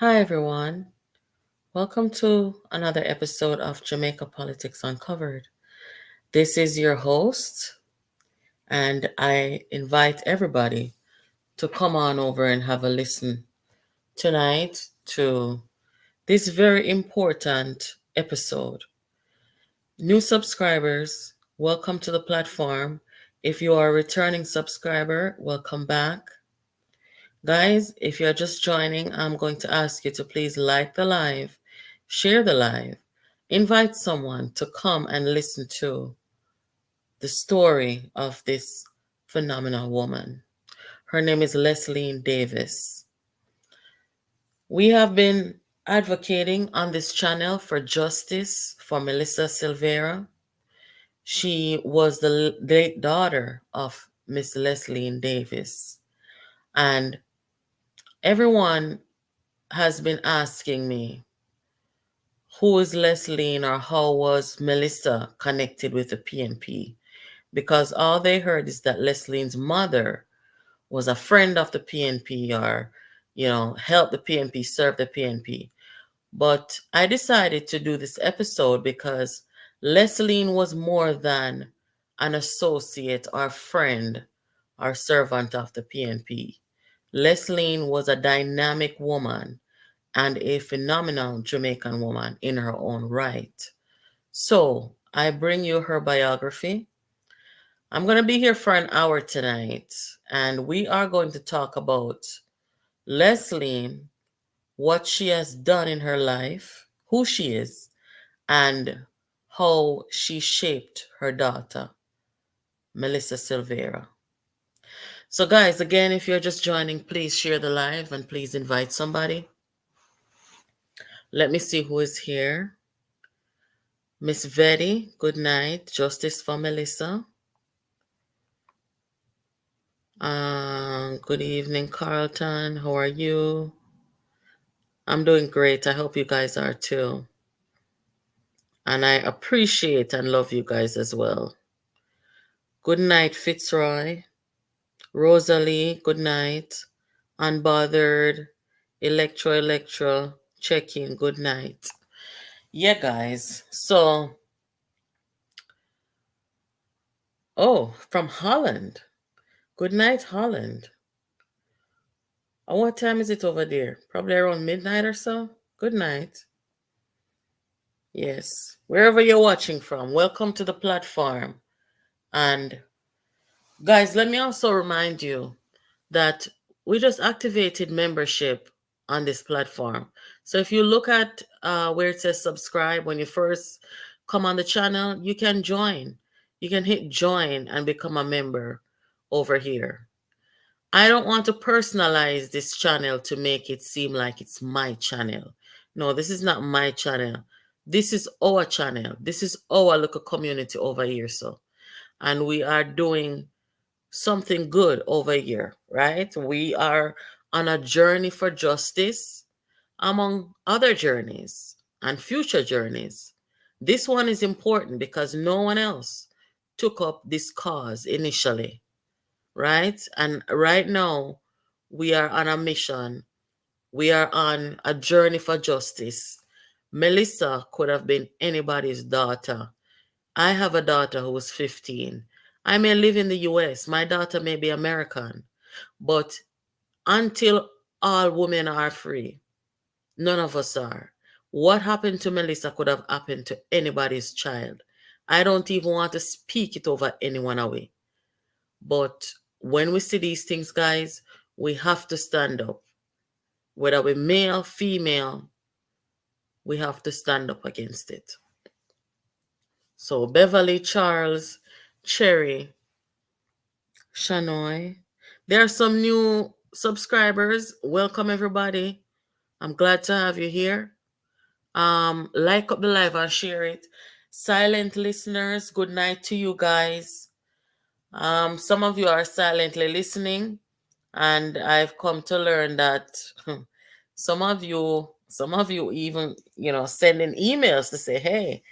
Hi, everyone. Welcome to another episode of Jamaica Politics Uncovered. This is your host, and I invite everybody to come on over and have a listen tonight to this very important episode. New subscribers, welcome to the platform. If you are a returning subscriber, welcome back. Guys, if you're just joining, I'm going to ask you to please like the live, share the live, invite someone to come and listen to the story of this phenomenal woman. Her name is Leslene Davis. We have been advocating on this channel for justice for Melissa Silvera. She was the late daughter of Miss Leslene Davis. And everyone has been asking me, who is Leslene or how was Melissa connected with the PNP? Because all they heard is that Leslene's mother was a friend of the PNP or, helped the PNP, serve the PNP. But I decided to do this episode because Leslene was more than an associate or friend or servant of the PNP. Leslene was a dynamic woman and a phenomenal Jamaican woman in her own right. So I bring you her biography. I'm going to be here for an hour tonight, and we are going to talk about Leslene, what she has done in her life, who she is, and how she shaped her daughter, Melissa Silvera. So, guys, again, if you're just joining, please share the live and please invite somebody. Let me see who is here. Miss Vetty, good night. Justice for Melissa. Good evening, Carlton. How are you? I'm doing great. I hope you guys are too. And I appreciate and love you guys as well. Good night, Fitzroy. Rosalie, good night. Unbothered. Electro, check-in, good night. Yeah, guys. So, from Holland. Good night, Holland. What time is it over there? Probably around midnight or so. Good night. Yes. Wherever you're watching from, welcome to the platform. And guys, let me also remind you that we just activated membership on this platform. So if you look at where it says subscribe when you first come on the channel, you can join. You can hit join and become a member over here. I don't want to personalize this channel to make it seem like it's my channel. No, this is not my channel. This is our channel. This is our little community over here. And we are doing something good over here, right? We are on a journey for justice among other journeys and future journeys. This one is important because no one else took up this cause initially, right? And right now, we are on a mission. We are on a journey for justice. Melissa could have been anybody's daughter. I have a daughter who is 15. I may live in the US. My daughter may be American. But until all women are free, none of us are. What happened to Melissa could have happened to anybody's child. I don't even want to speak it over anyone away. But when we see these things, guys, we have to stand up. Whether we're male, female, we have to stand up against it. So Beverly, Charles, Cherry, Shanoy. There are some new subscribers. Welcome, everybody. I'm glad to have you here. Like up the live and share it. Silent listeners, good night to you guys. Some of you are silently listening, and I've come to learn that some of you even, sending emails to say, hey,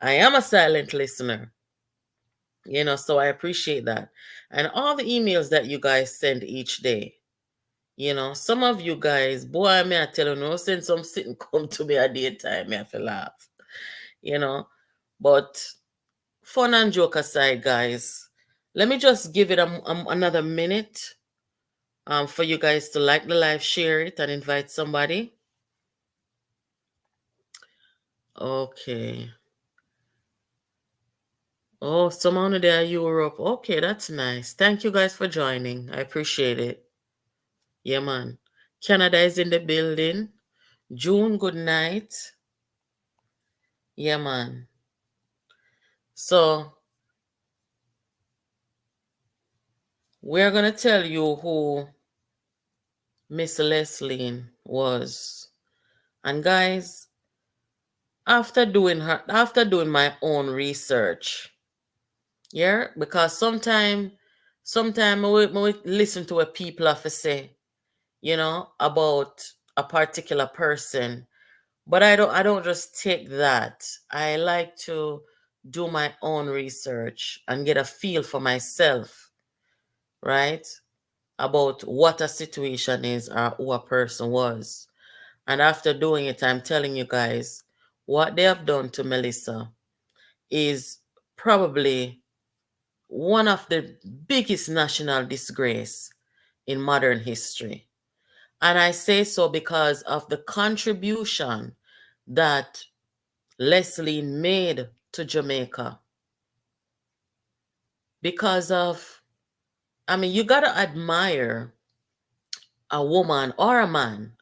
I am a silent listener. So I appreciate that. And all the emails that you guys send each day, Some of you guys, boy, may I tell you, no, since some sitting come to me at daytime, me have to laugh, you know. But fun and joke aside, guys, let me just give it another minute for you guys to like the live, share it, and invite somebody. Okay. Oh, someone there, Europe. Okay, that's nice. Thank you guys for joining. I appreciate it. Yeah, man. Canada is in the building. June, good night. Yeah, man. So, we're going to tell you who Miss Leslene was. And guys, after doing my own research, yeah, because sometime we listen to what people have to say, about a particular person. But I don't just take that. I like to do my own research and get a feel for myself, right? About what a situation is or who a person was. And after doing it, I'm telling you guys, what they have done to Melissa is probably one of the biggest national disgrace in modern history. And I say so because of the contribution that Leslene made to Jamaica. Because of, you got to admire a woman or a man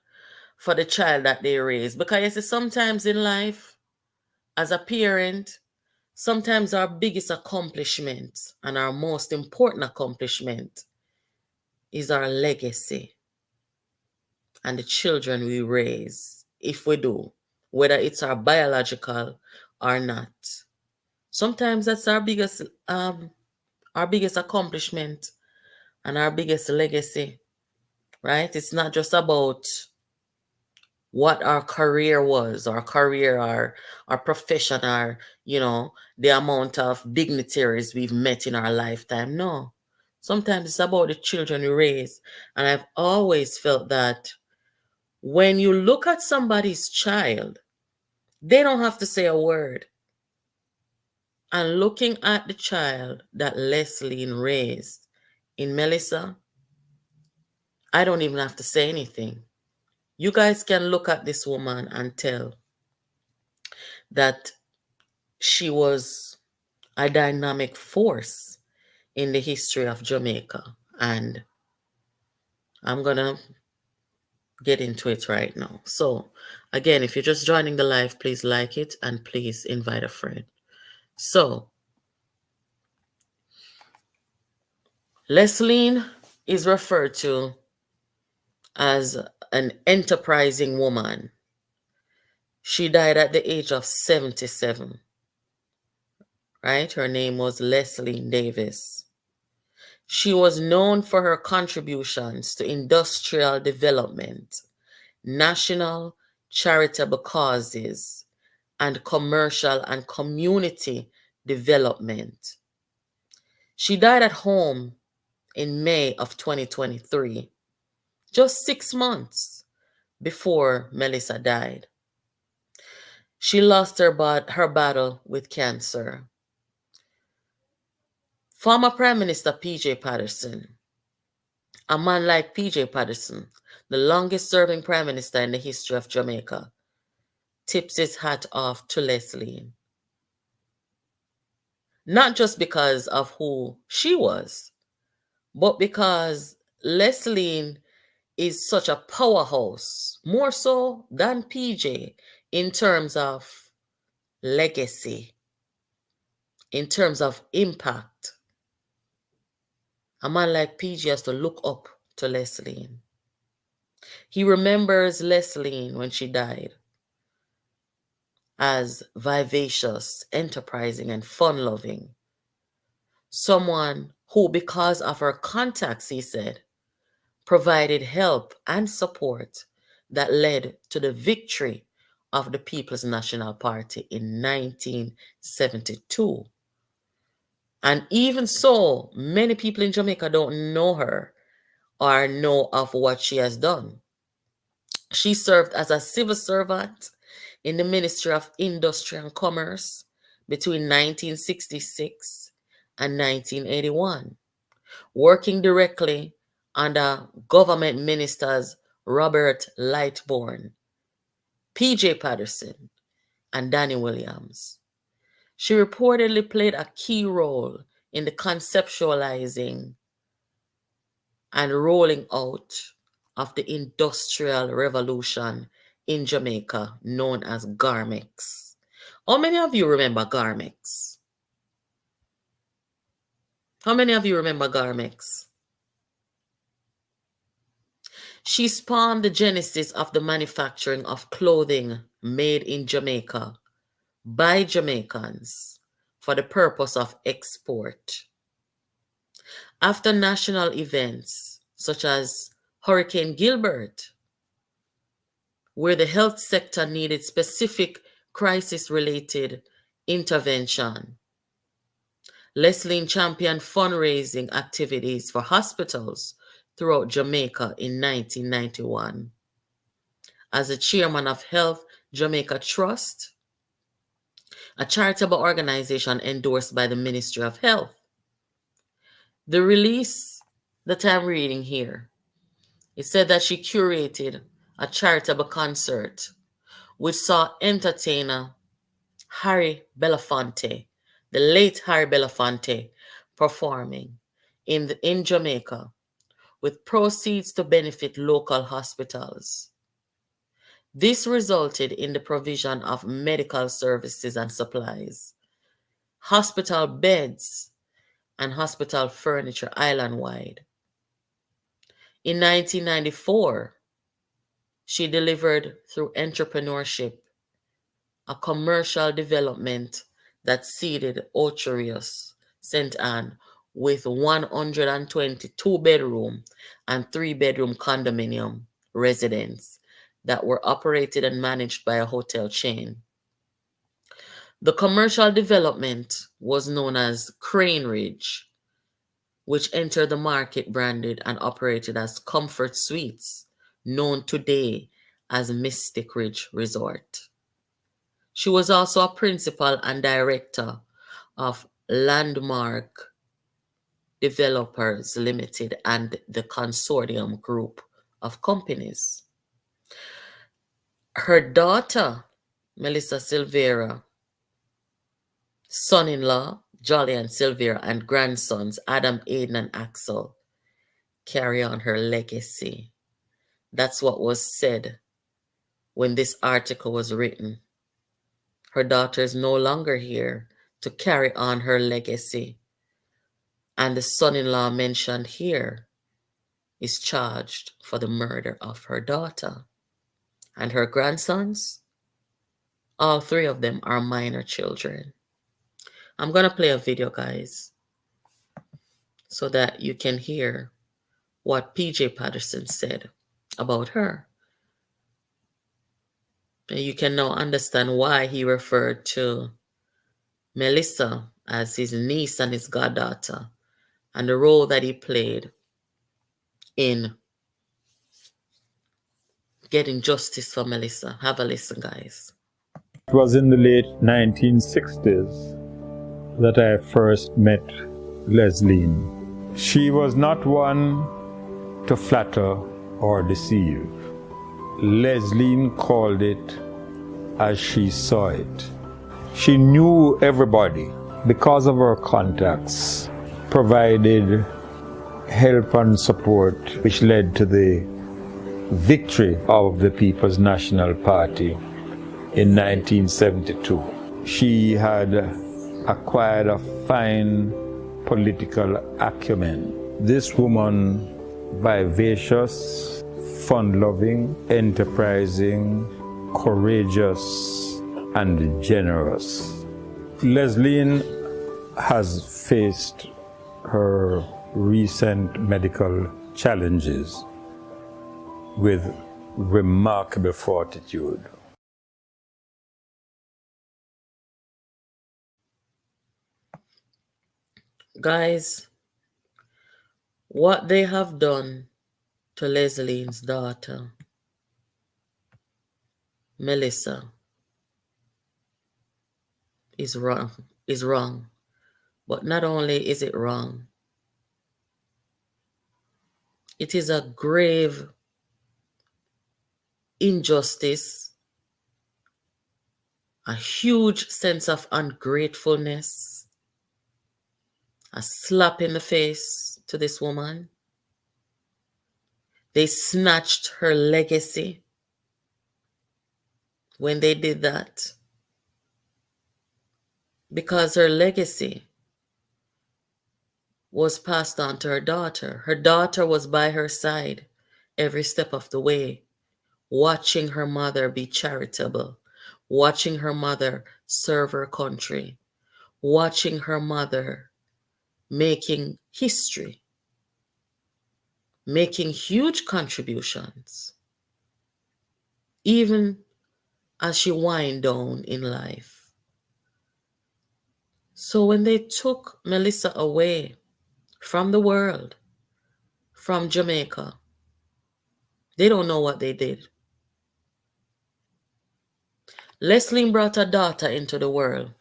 for the child that they raise. Because you see, sometimes in life, as a parent, sometimes our biggest accomplishment and our most important accomplishment is our legacy and the children we raise, if we do, whether it's our biological or not. Sometimes that's our biggest accomplishment and our biggest legacy, right? It's not just about what our career was, our profession, the amount of dignitaries we've met in our lifetime. No. Sometimes it's about the children we raise. And I've always felt that when you look at somebody's child, they don't have to say a word. And looking at the child that Leslene raised in Melissa, I don't even have to say anything. You guys can look at this woman and tell that she was a dynamic force in the history of Jamaica. And I'm going to get into it right now. So, again, if you're just joining the live, please like it and please invite a friend. So, Leslene is referred to as an enterprising woman. She died at the age of 77, right? Her name was Leslene Davis. She was known for her contributions to industrial development, national charitable causes, and commercial and community development. She died at home in May of 2023, just 6 months before Melissa died. She lost her battle with cancer. Former Prime Minister P.J. Patterson, a man like P.J. Patterson, the longest serving Prime Minister in the history of Jamaica, tips his hat off to Leslene. Not just because of who she was, but because Leslene is such a powerhouse, more so than PJ, in terms of legacy, in terms of impact. A man like PJ has to look up to Leslene. He remembers Leslene when she died as vivacious, enterprising, and fun-loving. Someone who, because of her contacts, he said, provided help and support that led to the victory of the People's National Party in 1972. And even so, many people in Jamaica don't know her or know of what she has done. She served as a civil servant in the Ministry of Industry and Commerce between 1966 and 1981, working directly under government ministers Robert Lightbourne, P.J. Patterson, and Danny Williams. She reportedly played a key role in the conceptualizing and rolling out of the Industrial Revolution in Jamaica, known as Garmex. How many of you remember Garmex? How many of you remember Garmex? She spawned the genesis of the manufacturing of clothing made in Jamaica by Jamaicans for the purpose of export. After national events such as Hurricane Gilbert, where the health sector needed specific crisis-related intervention, Leslene championed fundraising activities for hospitals throughout Jamaica in 1991. As the chairman of Health Jamaica Trust, a charitable organization endorsed by the Ministry of Health. The release that I'm reading here, it said that she curated a charitable concert which saw entertainer Harry Belafonte, the late Harry Belafonte, performing in Jamaica with proceeds to benefit local hospitals. This resulted in the provision of medical services and supplies, hospital beds, and hospital furniture island-wide. In 1994, she delivered through entrepreneurship a commercial development that seeded Ocherius St. Anne with 122 bedroom and 3-bedroom condominium residents that were operated and managed by a hotel chain. The commercial development was known as Crane Ridge, which entered the market branded and operated as Comfort Suites, known today as Mystic Ridge Resort. She was also a principal and director of Landmark Developers Limited and the Consortium Group of Companies. Her daughter, Melissa Silvera, son-in-law, Jolly Silvera, and grandsons, Adam, Aiden, and Axel, carry on her legacy. That's what was said when this article was written. Her daughter is no longer here to carry on her legacy. And the son-in-law mentioned here is charged for the murder of her daughter. And her grandsons, all 3 of them are minor children. I'm going to play a video, guys, so that you can hear what P.J. Patterson said about her. And you can now understand why he referred to Melissa as his niece and his goddaughter, and the role that he played in getting justice for Melissa. Have a listen, guys. It was in the late 1960s that I first met Leslene. She was not one to flatter or deceive. Leslene called it as she saw it. She knew everybody because of her contacts, provided help and support, which led to the victory of the People's National Party in 1972. She had acquired a fine political acumen. This woman, vivacious, fun-loving, enterprising, courageous, and generous. Leslene has faced her recent medical challenges with remarkable fortitude. Guys, what they have done to Leslene's daughter, Melissa, is wrong. Is wrong. But not only is it wrong, it is a grave injustice, a huge sense of ungratefulness, a slap in the face to this woman. They snatched her legacy when they did that, because her legacy was passed on to her daughter. Her daughter was by her side every step of the way, watching her mother be charitable, watching her mother serve her country, watching her mother making history, making huge contributions, even as she wind down in life. So when they took Melissa away from the world, from Jamaica, they don't know what they did. Leslene brought her daughter into the world.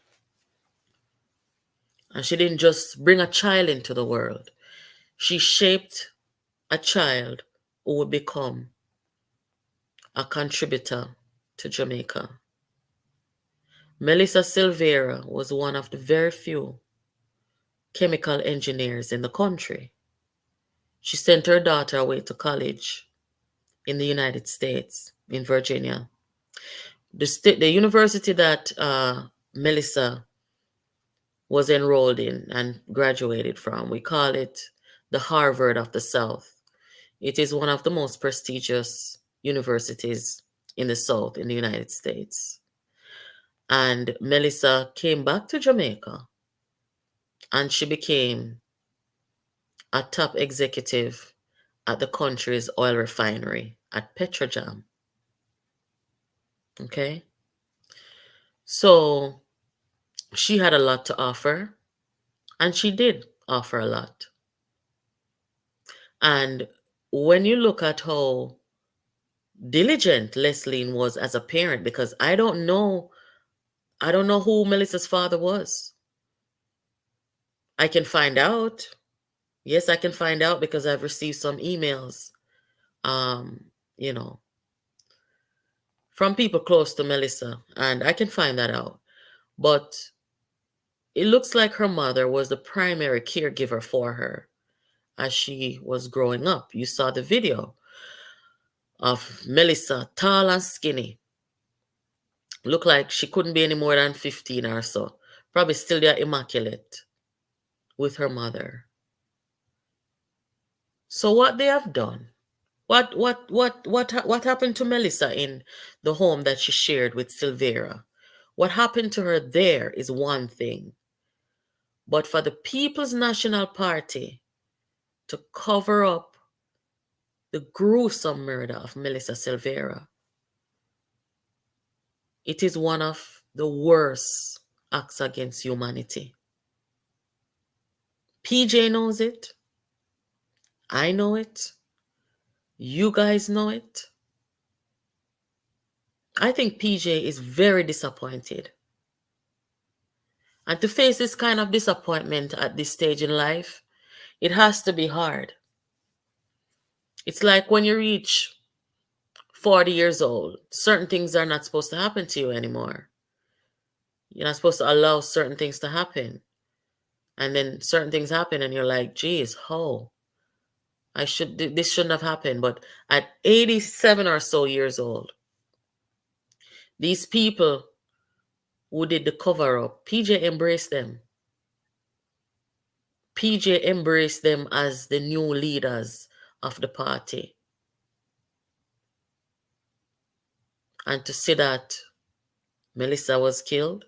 And she didn't just bring a child into the world. She shaped a child who would become a contributor to Jamaica. Melissa Silvera was one of the very few chemical engineers in the country. She sent her daughter away to college in the United States, in Virginia. The university that Melissa was enrolled in and graduated from, we call it the Harvard of the South. It is one of the most prestigious universities in the South in the United States. And Melissa came back to Jamaica and she became a top executive at the country's oil refinery at Petrojam. Okay? So she had a lot to offer, and she did offer a lot. And when you look at how diligent Leslene was as a parent, because I don't know who Melissa's father was. I can find out. Yes, I can find out because I've received some emails, um, you know, from people close to Melissa, and I can find that out. But it looks like her mother was the primary caregiver for her as she was growing up. You saw the video of Melissa, tall and skinny. Looked like she couldn't be any more than 15 or so. Probably still there immaculate with her mother. So what they have done, what happened to Melissa in the home that she shared with Silvera? What happened to her there is one thing. But for the People's National Party to cover up the gruesome murder of Melissa Silvera, it is one of the worst acts against humanity. PJ knows it. I know it. You guys know it. I think PJ is very disappointed. And to face this kind of disappointment at this stage in life, it has to be hard. It's like when you reach 40 years old, certain things are not supposed to happen to you anymore. You're not supposed to allow certain things to happen. And then certain things happen and you're like, geez, how? This shouldn't have happened. But at 87 or so years old, these people who did the cover up, PJ embraced them. PJ embraced them as the new leaders of the party. And to see that Melissa was killed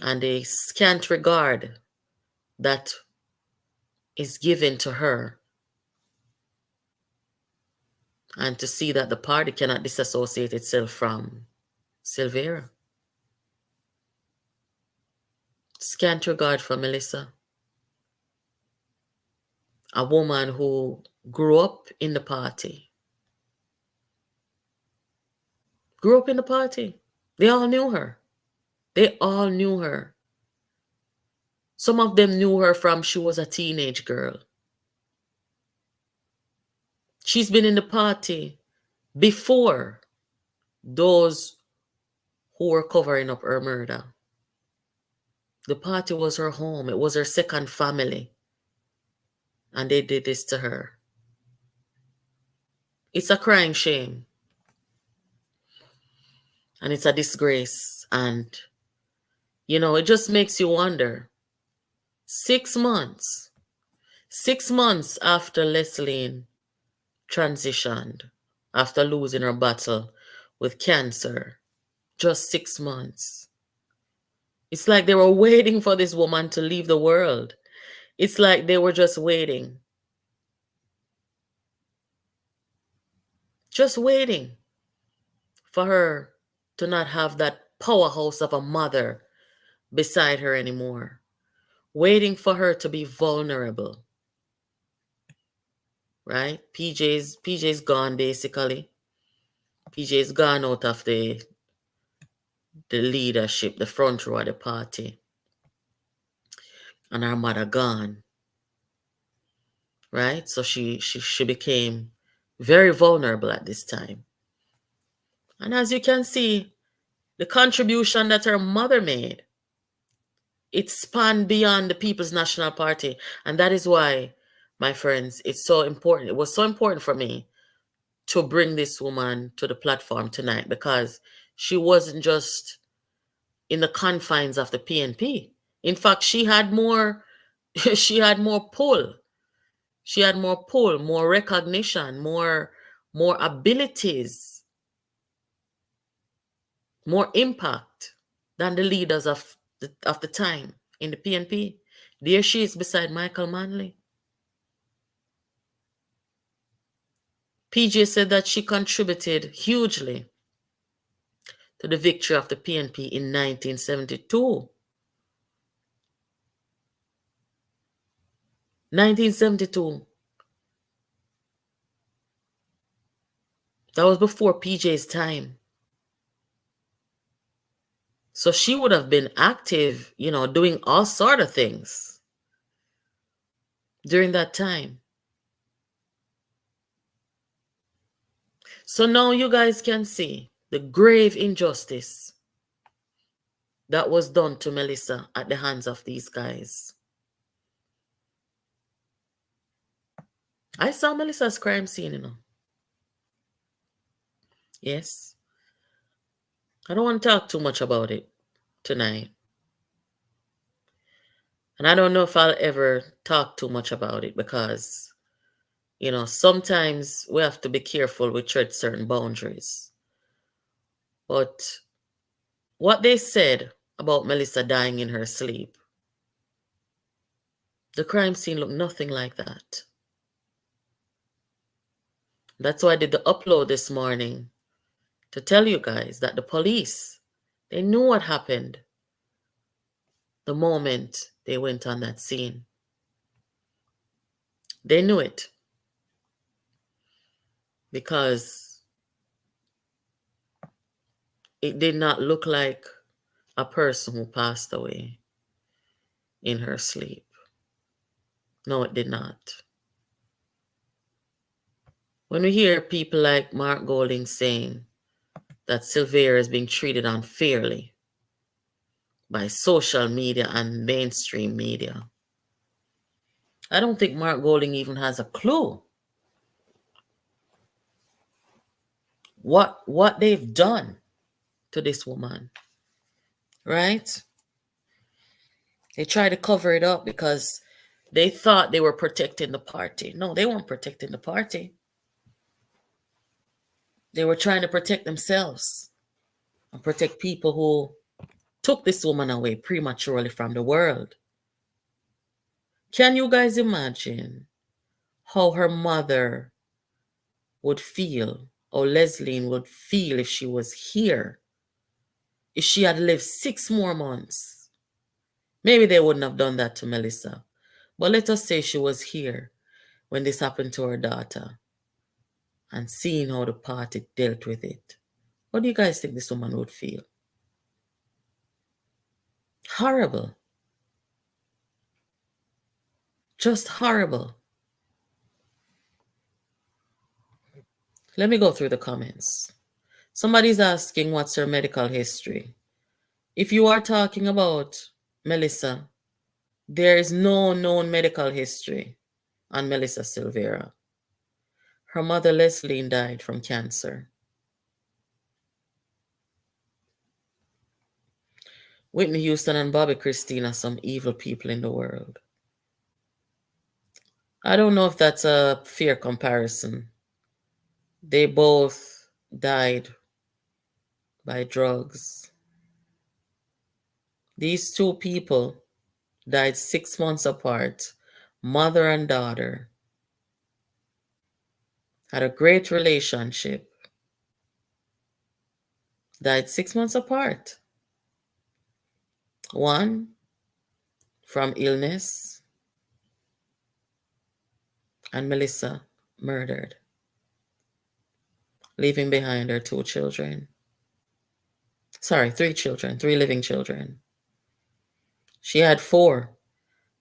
and the scant regard that is given to her, and to see that the party cannot disassociate itself from Silvera. Scant regard for Melissa, a woman who grew up in the party. Grew up in the party. They all knew her. They all knew her. Some of them knew her from she was a teenage girl. She's been in the party before those who were covering up her murder. The party was her home. It was her second family. And they did this to her. It's a crying shame. And it's a disgrace. And, it just makes you wonder. 6 months. 6 months after Leslene transitioned, after losing her battle with cancer. Just 6 months. It's like they were waiting for this woman to leave the world. It's like they were just waiting. Just waiting for her to not have that powerhouse of a mother beside her anymore. Waiting for her to be vulnerable. Right? PJ's gone basically. PJ's gone out of the leadership, the front row of the party. And her mother gone. Right? So she became very vulnerable at this time. And as you can see, the contribution that her mother made, it spanned beyond the People's National Party. And that is why, my friends, it's so important. It was so important for me to bring this woman to the platform tonight, because she wasn't just in the confines of the PNP. In fact, she had more she had more pull. She had more pull, more recognition, more abilities, more impact than the leaders of the time in the PNP. There she is beside Michael Manley. PJ said that she contributed hugely to the victory of the PNP in 1972. 1972. That was before PJ's time. So she would have been active, doing all sort of things during that time. So now you guys can see the grave injustice that was done to Melissa at the hands of these guys. I saw Melissa's crime scene, Yes. I don't want to talk too much about it tonight. And I don't know if I'll ever talk too much about it, because, sometimes we have to be careful we tread certain boundaries. But what they said about Melissa dying in her sleep, the crime scene looked nothing like that. That's why I did the upload this morning, to tell you guys that the police, they knew what happened the moment they went on that scene. They knew it. Because it did not look like a person who passed away in her sleep. No, it did not. When we hear people like Mark Golding saying that Silvera is being treated unfairly by social media and mainstream media, I don't think Mark Golding even has a clue what they've done to this woman, right? They try to cover it up because they thought they were protecting the party. No, they weren't protecting the party. They were trying to protect themselves and protect people who took this woman away prematurely from the world. Can you guys imagine how her mother would feel, or Leslene would feel, if she was here? If she had lived 6 more months? Maybe they wouldn't have done that to Melissa. But let us say she was here. when this happened to her daughter and seeing how the party dealt with it. What do you guys think this woman would feel? Horrible. Just horrible. Let me go through the comments. Somebody's asking what's her medical history. If you are talking about Melissa, there is no known medical history on Melissa Silvera. Her mother, Leslene, died from cancer. Whitney Houston and Bobby Christine are some evil people in the world. I don't know if that's a fair comparison. They both died by drugs. These two people died 6 months apart, mother and daughter, had a great relationship, died 6 months apart. One from illness, and Melissa murdered, leaving behind her 2 children. Sorry, 3 children, 3 living children. She had 4,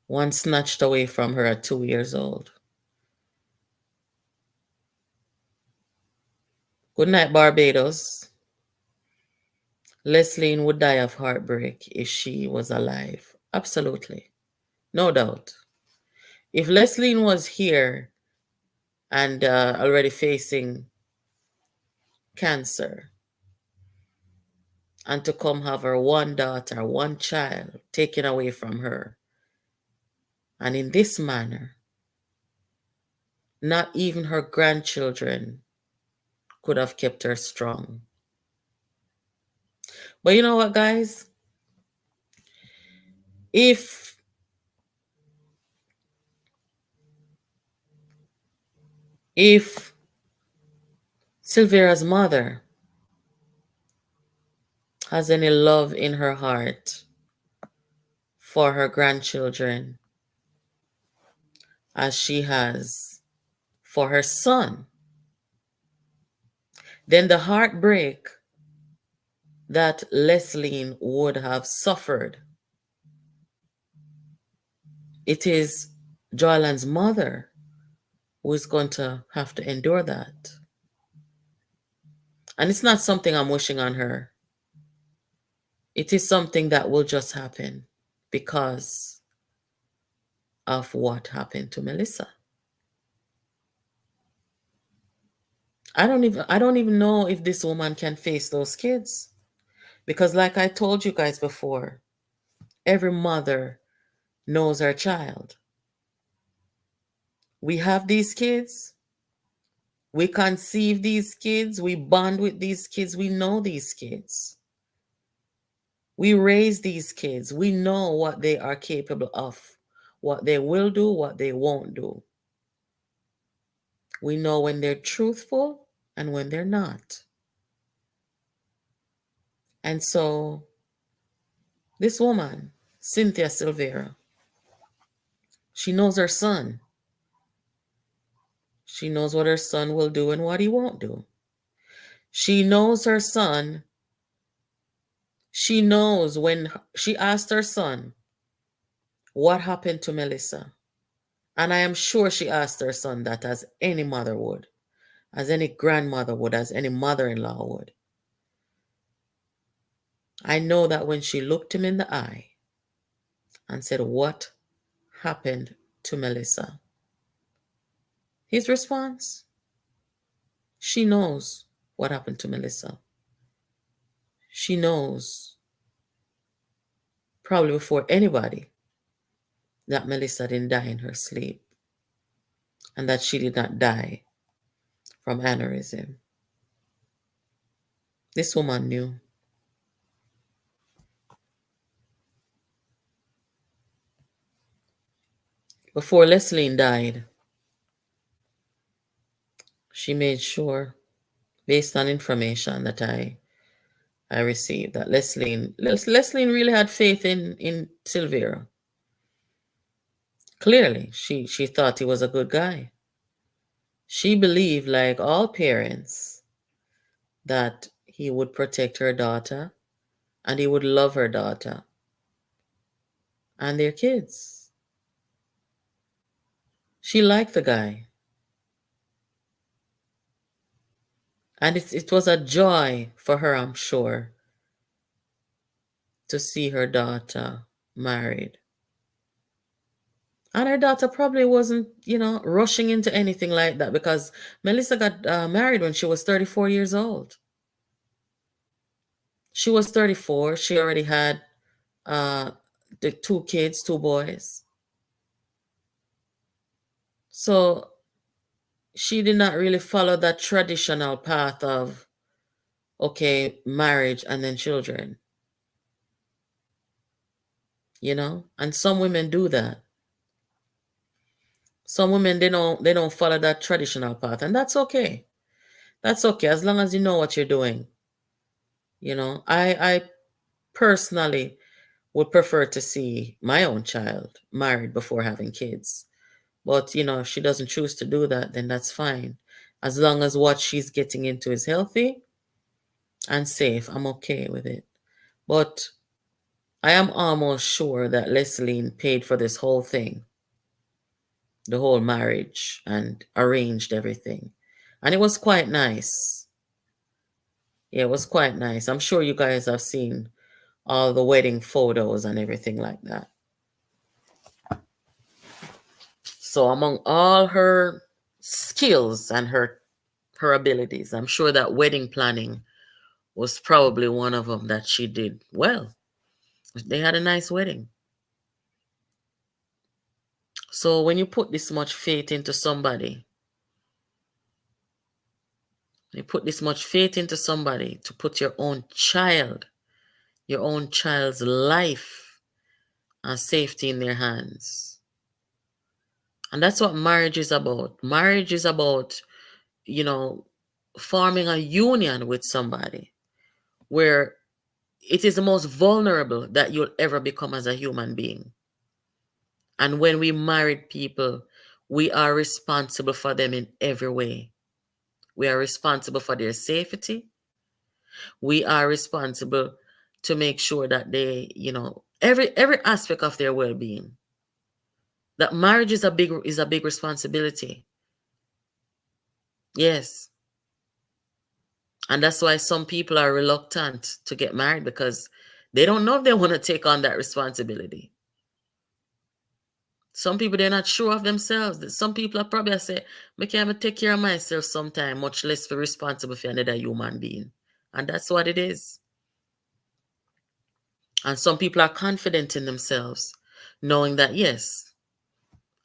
one snatched away from her at 2 years old. Good night, Barbados. Leslene would die of heartbreak if she was alive. Absolutely. No doubt. If Leslene was here and already facing cancer, and to come have her one daughter, one child taken away from her, and in this manner, not even her grandchildren could have kept her strong. But you know what, guys? If Silvera's mother has any love in her heart for her grandchildren as she has for her son, then the heartbreak that Leslene would have suffered, it is Joyland's mother who is going to have to endure that. And it's not something I'm wishing on her. It is something that will just happen because of what happened to Melissa. I don't even know if this woman can face those kids. Because like I told you guys before, every mother knows her child. We have these kids. We conceive these kids. We bond with these kids. We know these kids. We raise these kids. We know what they are capable of, what they will do, what they won't do. We know when they're truthful and when they're not. And so this woman, Cynthia Silvera, she knows her son. She knows what her son will do and what he won't do. She knows her son. She knows when she asked her son, what happened to Melissa? And I am sure she asked her son that as any mother would, as any grandmother would, as any mother-in-law would. I know that when she looked him in the eye and said, what happened to Melissa? His response, she knows what happened to Melissa. She knows, probably before anybody, that Melissa didn't die in her sleep and that she did not die from aneurysm. This woman knew. Before Leslene died, she made sure, based on information that I received, that Leslene really had faith in Silvera. Clearly, she thought he was a good guy. She believed, like all parents, that he would protect her daughter and he would love her daughter and their kids. She liked the guy. And it was a joy for her, I'm sure, to see her daughter married. And her daughter probably wasn't, rushing into anything like that because Melissa got married when she was 34 years old. She was 34. She already had uh, the two kids, two boys. So she did not really follow that traditional path of, okay, marriage and then children, And some women do that. Some women they don't follow that traditional path, and that's okay. That's okay as long as you know what you're doing. I personally would prefer to see my own child married before having kids. But, if she doesn't choose to do that, then that's fine. As long as what she's getting into is healthy and safe, I'm okay with it. But I am almost sure that Leslene paid for this whole thing, the whole marriage, and arranged everything. And it was quite nice. Yeah, it was quite nice. I'm sure you guys have seen all the wedding photos and everything like that. So among all her skills and her abilities, I'm sure that wedding planning was probably one of them that she did well. They had a nice wedding. So when you put this much faith into somebody, you put this much faith into somebody to put your own child's life and safety in their hands. And that's what marriage is about. Marriage is about, you know, forming a union with somebody where it is the most vulnerable that you'll ever become as a human being. And when we married people, we are responsible for them in every way. We are responsible for their safety. We are responsible to make sure that they, every aspect of their well-being. That marriage is a big responsibility. Yes. And that's why some people are reluctant to get married because they don't know if they want to take on that responsibility. Some people, they're not sure of themselves. Some people are probably say, I can't take care of myself sometime, much less for responsible for another human being. And that's what it is. And some people are confident in themselves, knowing that, yes,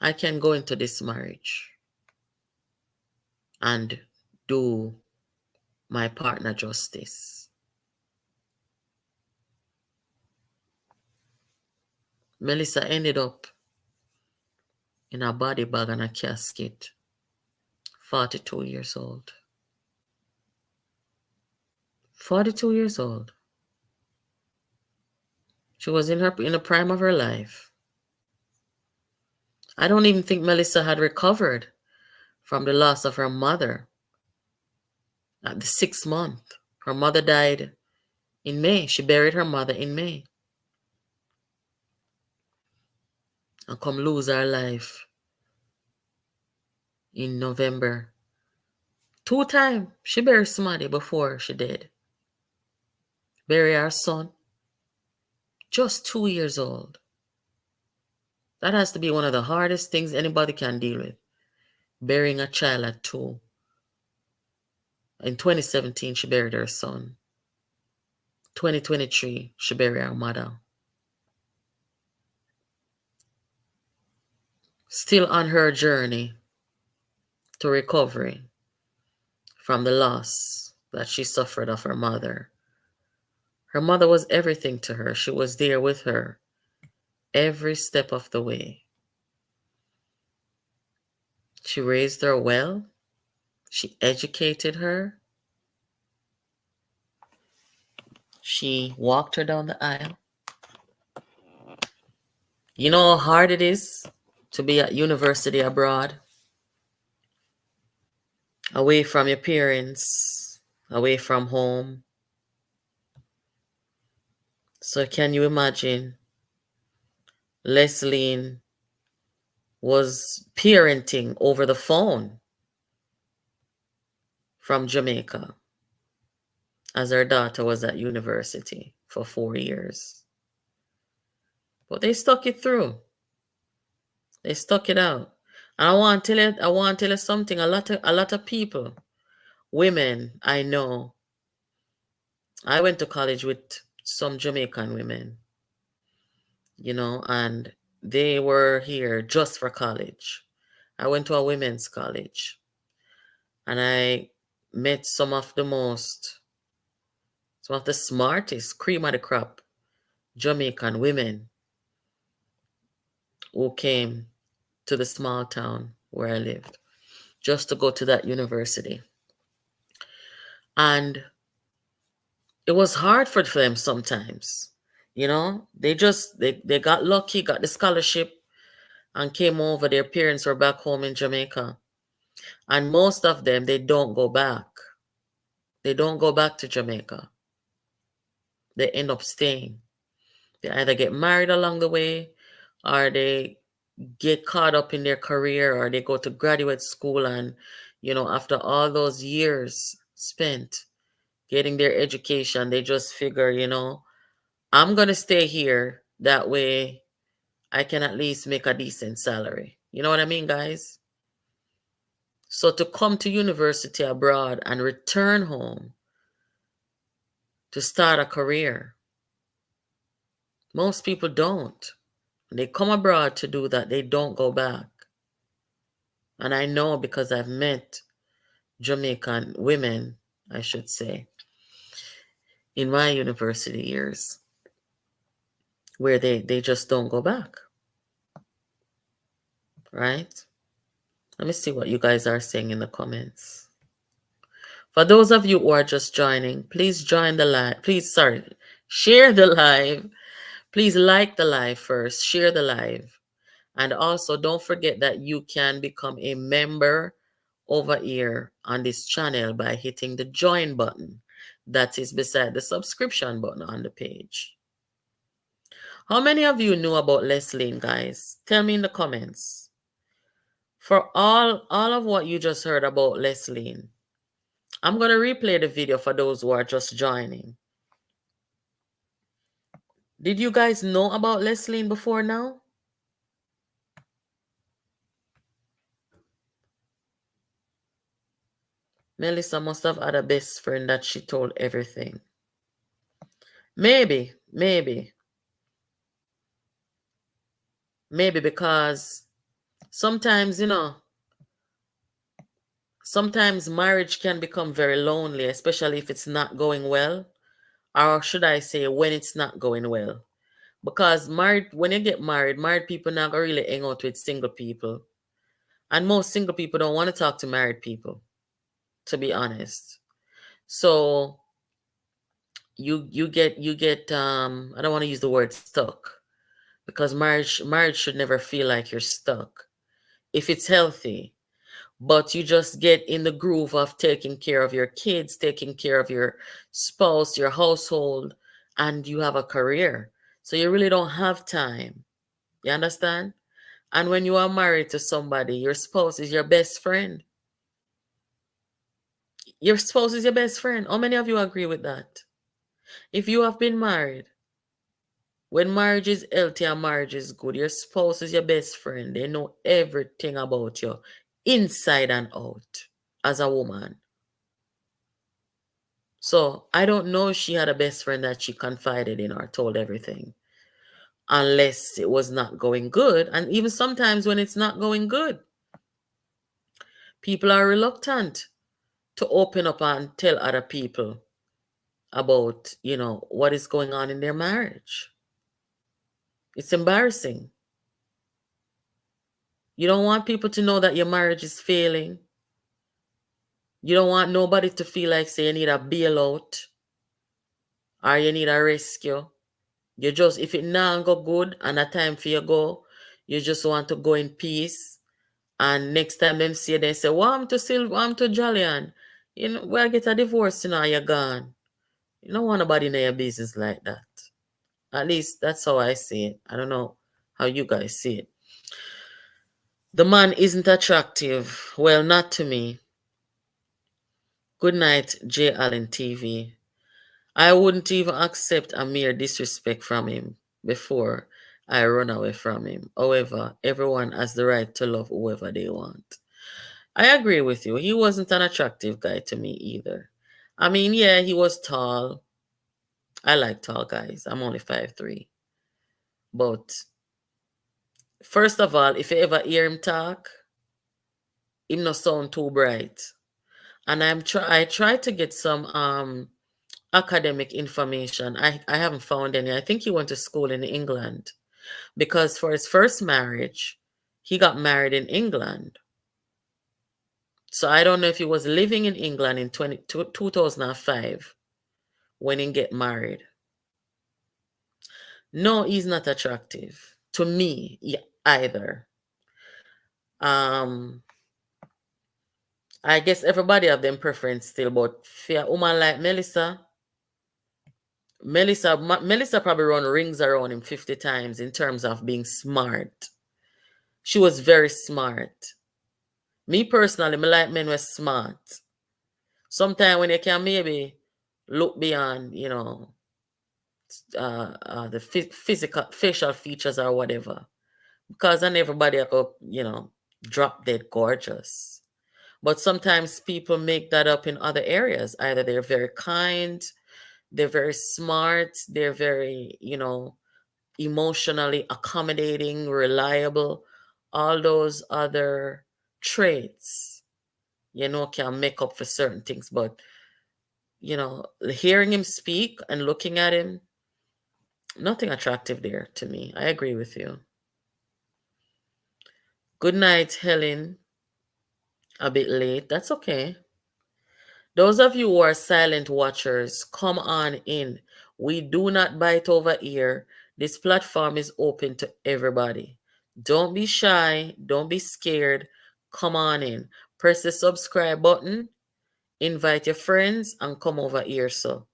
I can go into this marriage and do my partner justice. Melissa ended up in a body bag and a casket, 42 years old. 42 years old. She was in the prime of her life. I don't even think Melissa had recovered from the loss of her mother at the 6th month. Her mother died in May. She buried her mother in May. And come lose her life in November. 2 times she buried somebody before she did. Bury her son, just 2 years old. That has to be one of the hardest things anybody can deal with. Burying a child at 2. In 2017, she buried her son. 2023, she buried her mother. Still on her journey to recovery from the loss that she suffered of her mother. Her mother was everything to her. She was there with her every step of the way. She raised her well. She educated her. She walked her down the aisle. You know how hard it is to be at university abroad? away from your parents, away from home. So can you imagine Leslene was parenting over the phone from Jamaica as her daughter was at university for 4 years. But they stuck it through. They stuck it out. And I want to tell you something. A lot of people, women I know, I went to college with some Jamaican women, and they were here just for college. I went to a women's college and I met some of the smartest, cream of the crop Jamaican women who came to the small town where I lived just to go to that university. And it was hard for them sometimes. They got lucky, got the scholarship, and came over. Their parents were back home in Jamaica. And most of them, they don't go back. They don't go back to Jamaica. They end up staying. They either get married along the way, or they get caught up in their career, or they go to graduate school. And, after all those years spent getting their education, they just figure, I'm going to stay here. That way I can at least make a decent salary. You know what I mean, guys? So to come to university abroad and return home to start a career, most people don't. When they come abroad to do that, they don't go back. And I know because I've met Jamaican women, I should say, in my university years, where they just don't go back. Right? Let me see what you guys are saying in the comments. For those of you who are just joining, please join the live. Share the live. Please like the live first, share the live. And also don't forget that you can become a member over here on this channel by hitting the join button that is beside the subscription button on the page. How many of you knew about Leslene, guys? Tell me in the comments. For all of what you just heard about Leslene, I'm going to replay the video for those who are just joining. Did you guys know about Leslene before now? Melissa must have had a best friend that she told everything. Maybe because sometimes, sometimes marriage can become very lonely, especially if it's not going well. Or should I say, when it's not going well. Because when you get married people now really hang out with single people. And most single people don't want to talk to married people, to be honest. So you get I don't want to use the word stuck, because marriage should never feel like you're stuck if it's healthy. But you just get in the groove of taking care of your kids, taking care of your spouse, your household, and you have a career. So you really don't have time. You understand? And when you are married to somebody, your spouse is your best friend. Your spouse is your best friend. How many of you agree with that? If you have been married, when marriage is healthy and marriage is good, your spouse is your best friend. They know everything about you, inside and out, as a woman. So I don't know if she had a best friend that she confided in or told everything, unless it was not going good. And even sometimes when it's not going good, people are reluctant to open up and tell other people about, what is going on in their marriage. It's embarrassing. You don't want people to know that your marriage is failing. You don't want nobody to feel like, say, you need a bailout or you need a rescue. You just, if it now go good and a time for you go, you just want to go in peace And next time them see you, they say, well, I'm to Silver, I'm to Jollian. You know, well, get a divorce, you know, you're gone. You don't want nobody in your business like that. At least that's how I see it. I don't know how you guys see it. The man isn't attractive. Well, not to me. Good night, J. Allen TV. I wouldn't even accept a mere disrespect from him before I run away from him. However, everyone has the right to love whoever they want. I agree with you. He wasn't an attractive guy to me either. I mean, yeah, he was tall. I like tall guys. I'm only 5'3". But first of all, if you ever hear him talk, him not sound too bright. And I tried to get some academic information. I haven't found any. I think he went to school in England because for his first marriage, he got married in England. So I don't know if he was living in England in 2005 when he get married. No, he's not attractive to me either. Um, I guess everybody have them preference still, but for a woman like Melissa probably run rings around him 50 times in terms of being smart. She was very smart. Me personally, me like men were smart. Sometimes when you can maybe look beyond, the physical facial features or whatever, because not everybody I could, drop dead gorgeous. But sometimes people make that up in other areas. Either they're very kind, they're very smart, they're very, emotionally accommodating, reliable, all those other traits, can make up for certain things. But, hearing him speak and looking at him, nothing attractive there to me. I agree with you. Good night, Helen. A bit late. That's okay. Those of you who are silent watchers, come on in. We do not bite over ear. This platform is open to everybody. Don't be shy. Don't be scared. Come on in. Press the subscribe button. Invite your friends and come over here. So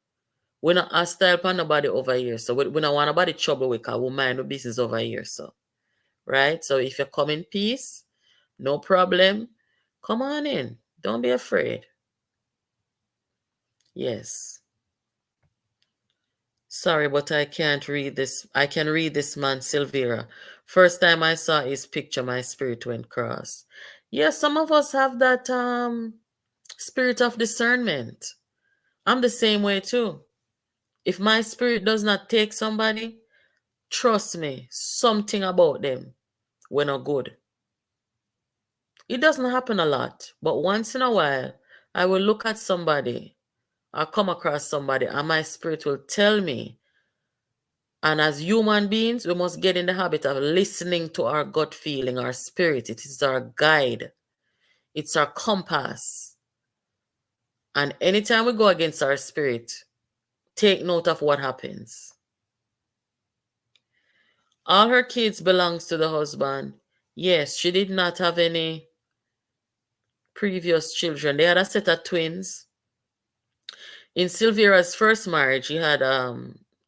we're not hostile for nobody over here. So we don't want nobody trouble with because we mind the business over here. So, right? So if you come in peace, no problem. Come on in. Don't be afraid. Yes. Sorry, but I can't read this. I can read this man, Silvera. First time I saw his picture, my spirit went cross. Yeah, some of us have that spirit of discernment. I'm the same way too. If my spirit does not take somebody, trust me, something about them we're not good. It doesn't happen a lot, but once in a while, I will look at somebody or come across somebody, and my spirit will tell me. And as human beings, we must get in the habit of listening to our gut feeling, our spirit. It is our guide, it's our compass. And anytime we go against our spirit, take note of what happens. All her kids belongs to the husband. Yes, she did not have any previous children. They had a set of twins. In Sylvia's first marriage, he had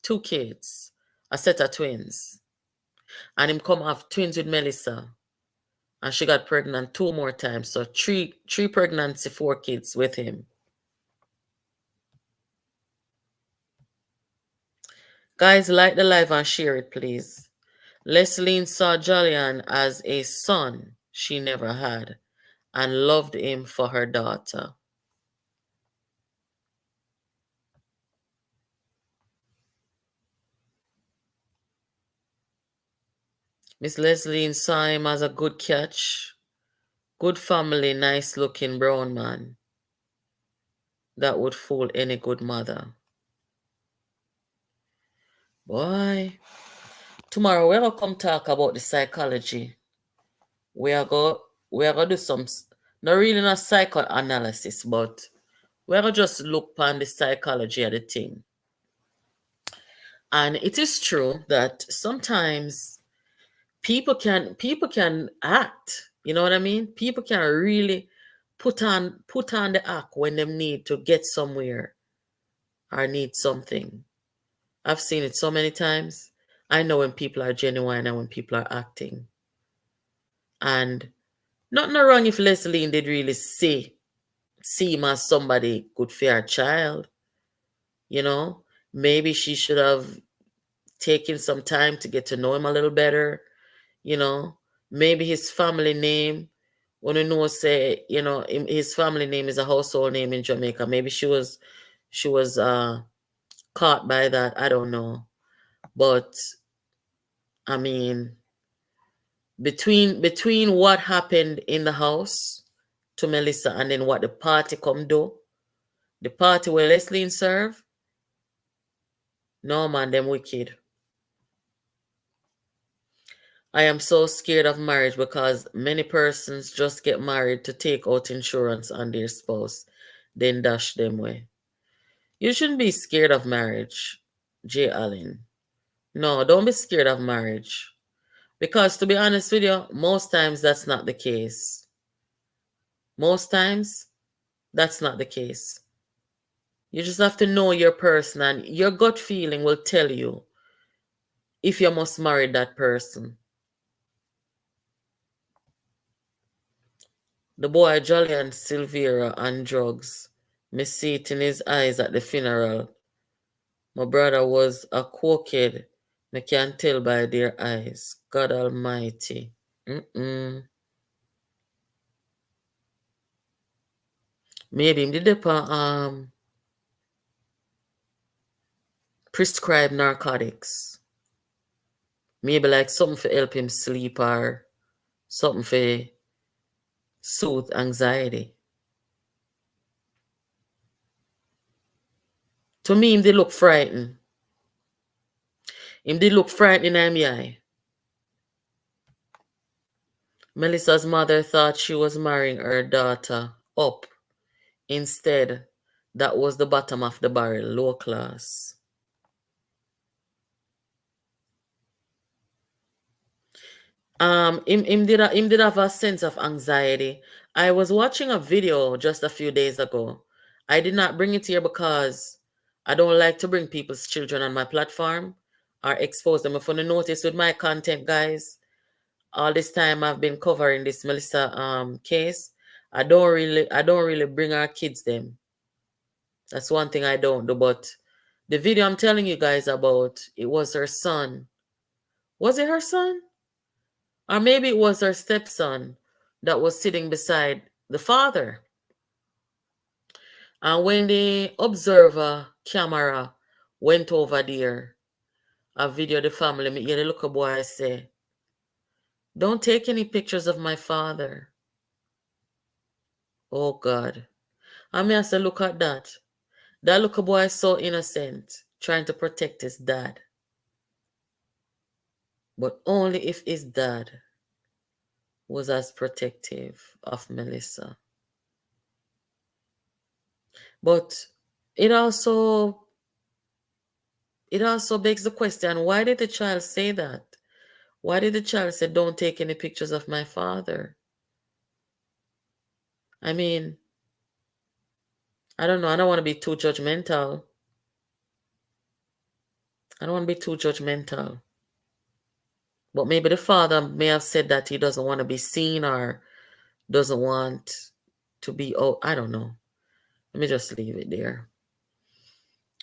2 kids, a set of twins. And him come have twins with Melissa. And she got pregnant 2 more times. So three pregnancy, 4 kids with him. Guys, like the live and share it, please. Leslene saw Jollian as a son she never had and loved him for her daughter. Miss Leslene saw him as a good catch, good family, nice looking brown man that would fool any good mother. Boy, tomorrow we're gonna come talk about the psychology. We are gonna do some, not really not psychoanalysis, but we're gonna just look on the psychology of the thing. And it is true that sometimes people can act, You know what I mean? People can really put on the act when they need to get somewhere or need something. I've seen it so many times. I know when people are genuine and when people are acting. And not no wrong if Leslene did really see him as somebody good for her child, you know. Maybe she should have taken some time to get to know him a little better, you know. Maybe his family name, when you know say, his family name is a household name in Jamaica. Maybe she was caught by that. I don't know. But I mean, between what happened in the house to Melissa and then what the party come do, the party where Leslene serve, no man, them wicked. I am so scared of marriage because many persons just get married to take out insurance on their spouse, then dash them away. You shouldn't be scared of marriage, J. Allen. No, don't be scared of marriage. Because to be honest with you, most times that's not the case. Most times that's not the case. You just have to know your person, and your gut feeling will tell you if you must marry that person. The boy Jolly and Silvera on drugs. Me see it in his eyes at the funeral. My brother was a cokehead. Me can tell by their eyes. God Almighty. Mm-mm. Maybe him did they prescribe narcotics. Maybe like something for help him sleep or something for soothe anxiety. To me, him they look frightened. Him they look frightened in my eye. Melissa's mother thought she was marrying her daughter up. Instead, that was the bottom of the barrel, low class. Him did have a sense of anxiety. I was watching a video just a few days ago. I did not bring it here because I don't like to bring people's children on my platform or expose them. If you notice with my content, guys, all this time I've been covering this Melissa case. I don't really bring our kids them. That's one thing I don't do. But the video I'm telling you guys about, it was her son. Was it her son? Or maybe it was her stepson that was sitting beside the father. And when the observer camera went over there, I video the family, me hear the little boy say, "Don't take any pictures of my father." Oh God. I mean, I said, look at that. That little boy is so innocent, trying to protect his dad. But only if his dad was as protective of Melissa. But it also it also begs the question, why did the child say that? Why did the child say, don't take any pictures of my father? I mean, I don't know. I don't want to be too judgmental. I don't want to be too judgmental. But maybe the father may have said that he doesn't want to be seen or doesn't want to be, oh, I don't know. Let me just leave it there.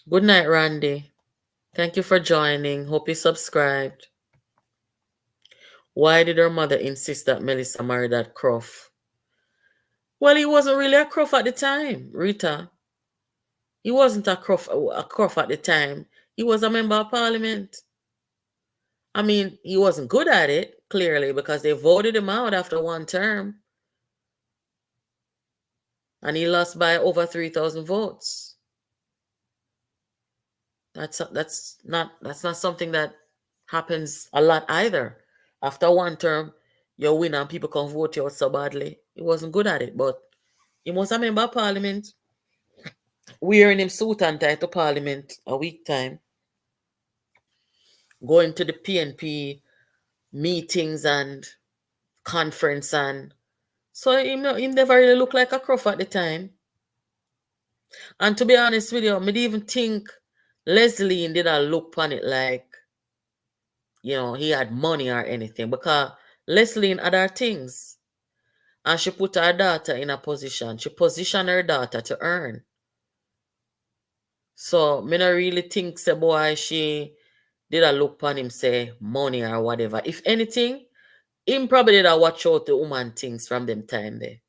Good night, Randy. Thank you for joining. Hope you subscribed. Why did her mother insist that Melissa marry that Croft? Well, he wasn't really a Croft at the time, Rita. He wasn't a Croft at the time. He was a member of parliament. I mean, he wasn't good at it, clearly, because they voted him out after one term. And he lost by over 3,000 votes. That's not something that happens a lot either. After one term, you win and people can vote you out so badly. He wasn't good at it, but he was a member of parliament, wearing him suit and tie to parliament a week time, going to the PNP meetings and conference and So he never really looked like a crook at the time. And to be honest with you, me didn't even think Leslene did not look upon it like, he had money or anything. Because Leslene had her things. And she put her daughter in a position. She positioned her daughter to earn. So me not really think say boy she did a look upon him say money or whatever. If anything, him probably did a watch out the woman things from them time there.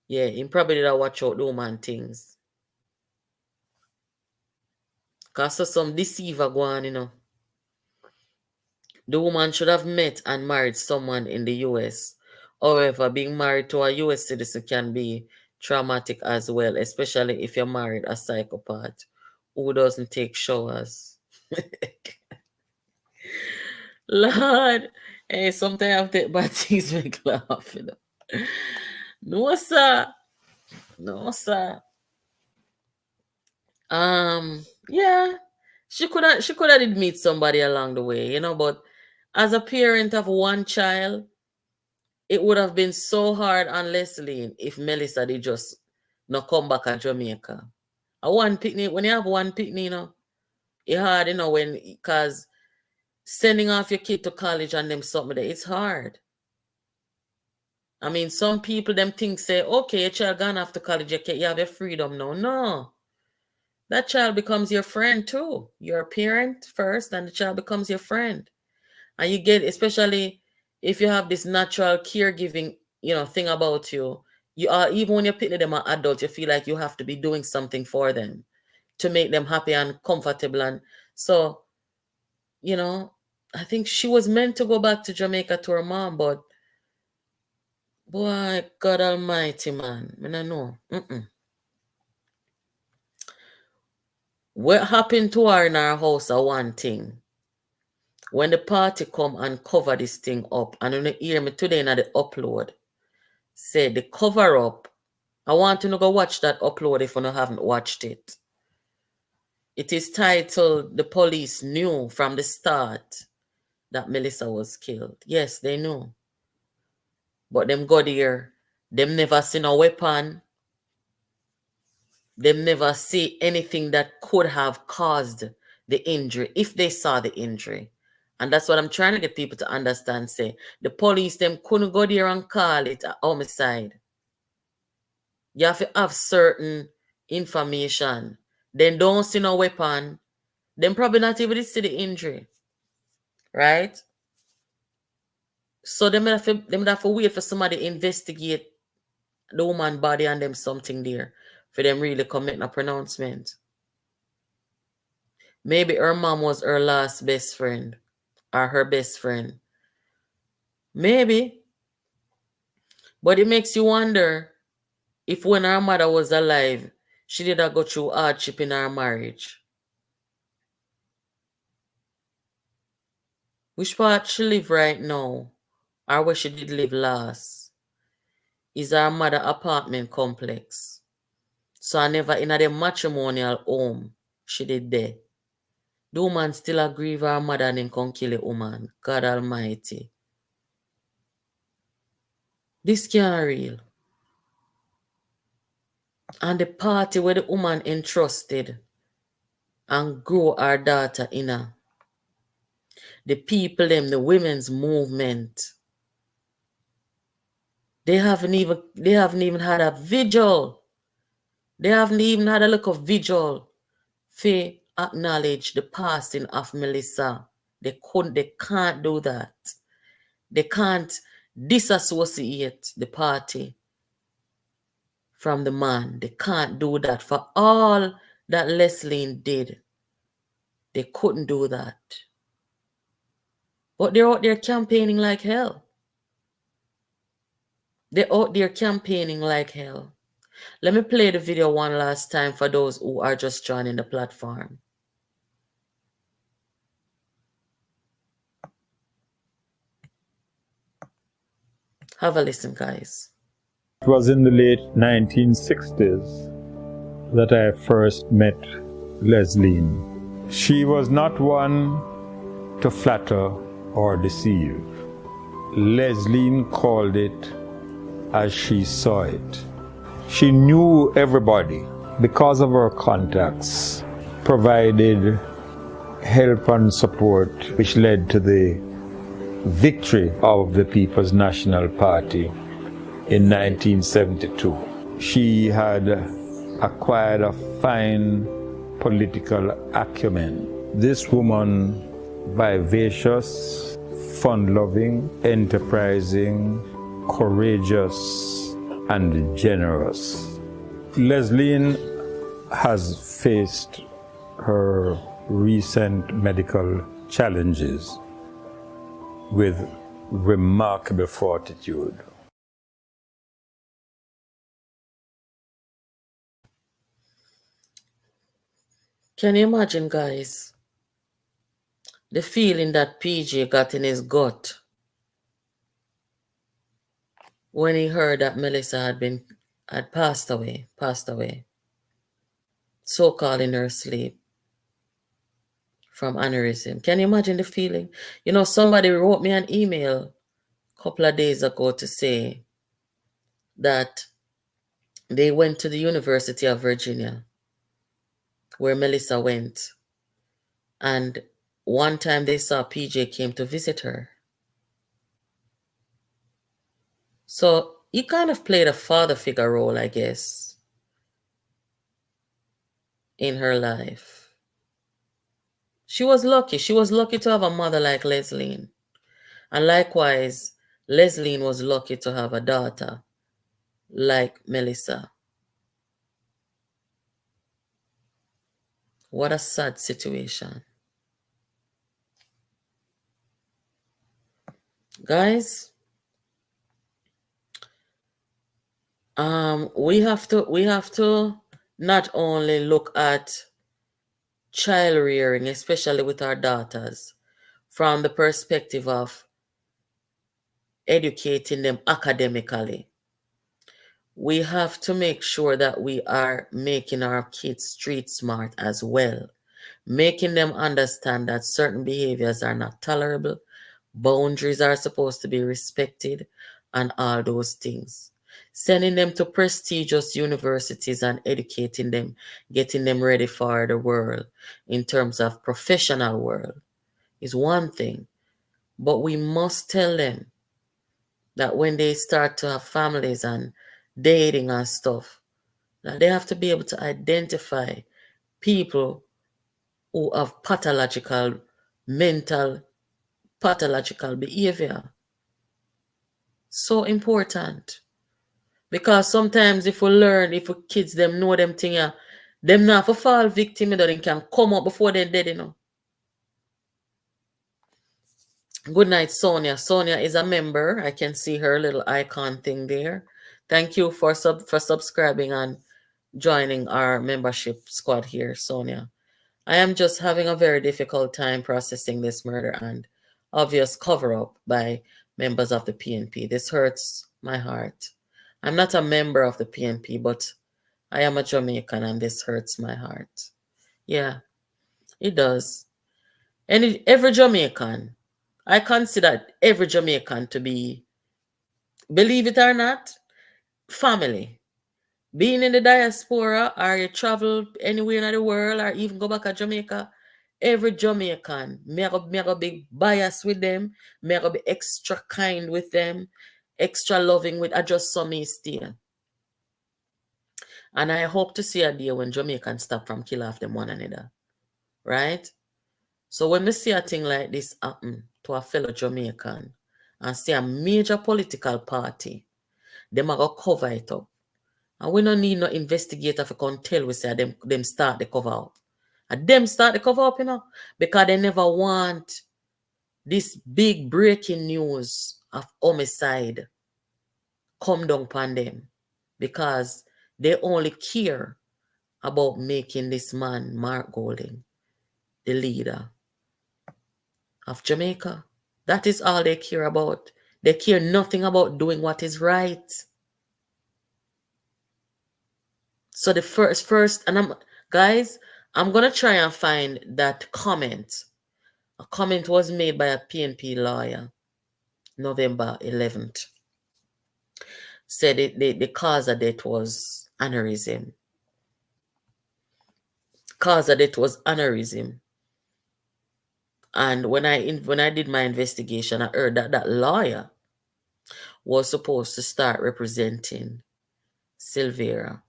Yeah, him probably did a watch out the woman things. Cause so some deceiver go on. The woman should have met and married someone in the US. However, being married to a US citizen can be traumatic as well, especially if you're married a psychopath who doesn't take showers. Lord, hey, sometimes I take bad things make laugh. No, sir. No, sir. Yeah. She could have did meet somebody along the way, but as a parent of one child, it would have been so hard on Leslene if Melissa did just not come back to Jamaica. A one picnic, when you have one picnic, it's hard, because sending off your kid to college and them something there, it's hard. I mean, some people them think say, okay, your child gone off to college, you have your freedom now. No. That child becomes your friend too. You're a parent first, and the child becomes your friend. And you get, especially if you have this natural caregiving, thing about you. You are even when you're picking them an adult, you feel like you have to be doing something for them to make them happy and comfortable. And so, I think she was meant to go back to Jamaica to her mom, but boy, God Almighty, man, I don't know. What happened to her in our house are one thing. When the party come and cover this thing up, and when you hear me today in the upload, say the cover up, I want you to go watch that upload if you haven't watched it. It is titled The Police Knew from the Start that Melissa was killed. Yes, they knew. But them got here, them never seen a weapon. Them never see anything that could have caused the injury, if they saw the injury. And that's what I'm trying to get people to understand. Say, the police, them couldn't go there and call it a homicide. You have to have certain information. Then don't see no weapon. Then probably not even see the injury. Right? So they might have to wait for somebody to investigate the woman body and them something there for them really come make a pronouncement. Maybe her mom was her last best friend or her best friend. Maybe. But it makes you wonder if when her mother was alive, she did not go through hardship in her marriage. Which part she live right now, or where she did live last, is her mother apartment complex. So I never in a matrimonial home she did there. The woman still agree with her mother and then come kill a woman. God Almighty. This can't real. And the party where the woman entrusted and grow her daughter in her. The people them, the women's movement. They haven't even had a vigil. They haven't even had a look of vigil to acknowledge the passing of Melissa. They can't do that. They can't disassociate the party from the man. They can't do that. For all that Leslene did, they couldn't do that. But they're out there campaigning like hell. They're out there campaigning like hell. Let me play the video one last time for those who are just joining the platform. Have a listen, guys. It was in the late 1960s that I first met Leslene. She was not one to flatter or deceive. Leslene called it as she saw it. She knew everybody because of her contacts, provided help and support, which led to the victory of the People's National Party in 1972. She had acquired a fine political acumen. This woman, vivacious, fun-loving, enterprising, courageous, and generous. Leslene has faced her recent medical challenges with remarkable fortitude. Can you imagine, guys, the feeling that PJ got in his gut when he heard that Melissa had passed away, so called in her sleep from aneurysm. Can you imagine the feeling? You know, somebody wrote me an email a couple of days ago to say that they went to the University of Virginia, where Melissa went, and one time they saw PJ came to visit her. So he kind of played a father figure role, I guess, in her life. She was lucky. She was lucky to have a mother like Leslene. And likewise, Leslene was lucky to have a daughter like Melissa. What a sad situation. Guys, we have to not only look at child rearing, especially with our daughters, from the perspective of educating them academically. We have to make sure that we are making our kids street smart as well, making them understand that certain behaviors are not tolerable, boundaries are supposed to be respected, and all those things. Sending them to prestigious universities and educating them, getting them ready for the world in terms of professional world is one thing. But we must tell them that when they start to have families and dating and stuff, that they have to be able to identify people who have mental, pathological behavior. So important. Because sometimes if we kids them know them thing, them not for fall victim, that they can come up before they're dead, Good night, Sonia. Sonia is a member. I can see her little icon thing there. Thank you for subscribing and joining our membership squad here, Sonia. I am just having a very difficult time processing this murder and obvious cover up by members of the PNP. This hurts my heart. I'm not a member of the PNP, but I am a Jamaican and this hurts my heart. Yeah, it does. And every Jamaican, I consider every Jamaican to be, believe it or not, family. Being in the diaspora or you travel anywhere in the world or even go back to Jamaica, every Jamaican, me I go be biased with them, me I go be extra kind with them, extra loving with, I just saw me stay. And I hope to see a day when Jamaicans stop from kill off them one another. Right? So when we see a thing like this happen to a fellow Jamaican and see a major political party, them are going to cover it up. And we don't need no investigator to come tell we say them start the cover up. And them start the cover up, because they never want this big breaking news of homicide come down upon them. Because they only care about making this man, Mark Golding, the leader of Jamaica. That is all they care about. They care nothing about doing what is right. So the first, and I'm gonna try and find that comment. A comment was made by a PNP lawyer November 11th, said the cause of death was aneurysm. Cause of death was aneurysm. And when I did my investigation, I heard that that lawyer was supposed to start representing Silvera.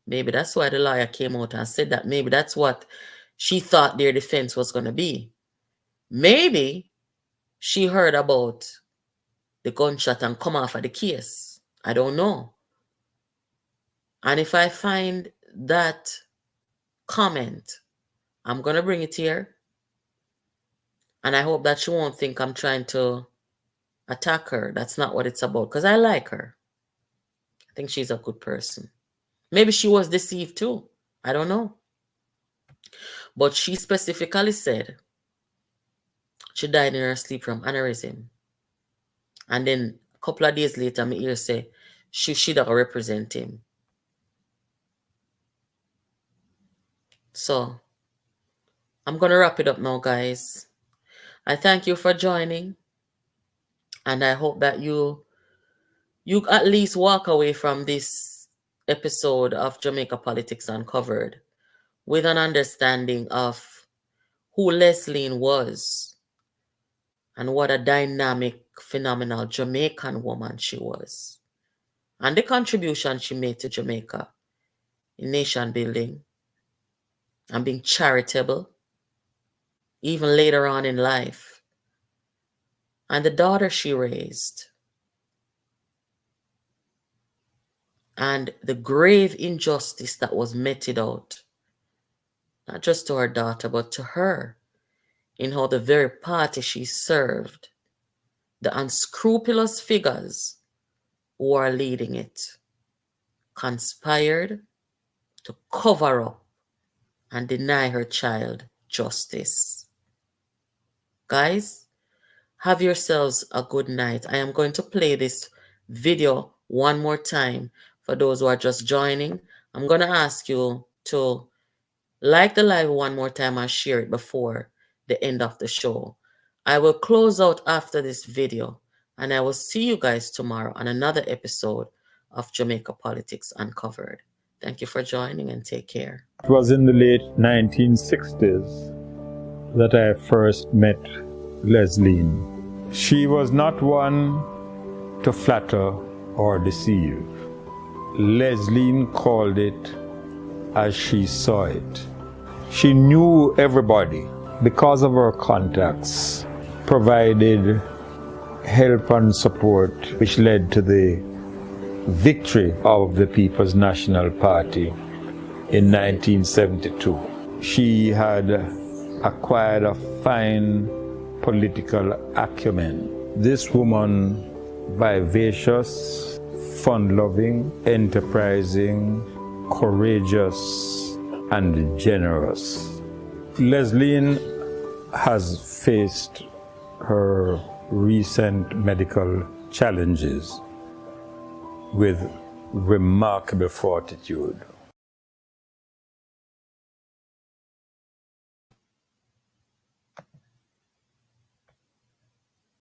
Maybe that's why the lawyer came out and said that. Maybe that's what she thought their defense was going to be. Maybe she heard about the gunshot and come off of the case. I don't know. And if I find that comment, I'm going to bring it here. And I hope that she won't think I'm trying to attack her. That's not what it's about, because I like her. I think she's a good person. Maybe she was deceived too. I don't know. But she specifically said she died in her sleep from aneurysm. And then a couple of days later, me hear say she should have represent him. So I'm going to wrap it up now, guys. I thank you for joining. And I hope that you at least walk away from this episode of Jamaica Politics Uncovered with an understanding of who Leslene was and what a dynamic, phenomenal Jamaican woman she was, and the contribution she made to Jamaica in nation building and being charitable, even later on in life, and the daughter she raised, and the grave injustice that was meted out, not just to her daughter, but to her, in how the very party she served, the unscrupulous figures who are leading it, conspired to cover up and deny her child justice. Guys, have yourselves a good night. I am going to play this video one more time for those who are just joining. I'm going to ask you to like the live one more time and share it before the end of the show. I will close out after this video, and I will see you guys tomorrow on another episode of Jamaica Politics Uncovered. Thank you for joining and take care. It was in the late 1960s that I first met Leslene. She was not one to flatter or deceive. Leslene called it as she saw it. She knew everybody because of her contacts, provided help and support, which led to the victory of the People's National Party in 1972. She had acquired a fine political acumen. This woman, vivacious, fun-loving, enterprising, courageous, and generous. Leslene has faced her recent medical challenges with remarkable fortitude.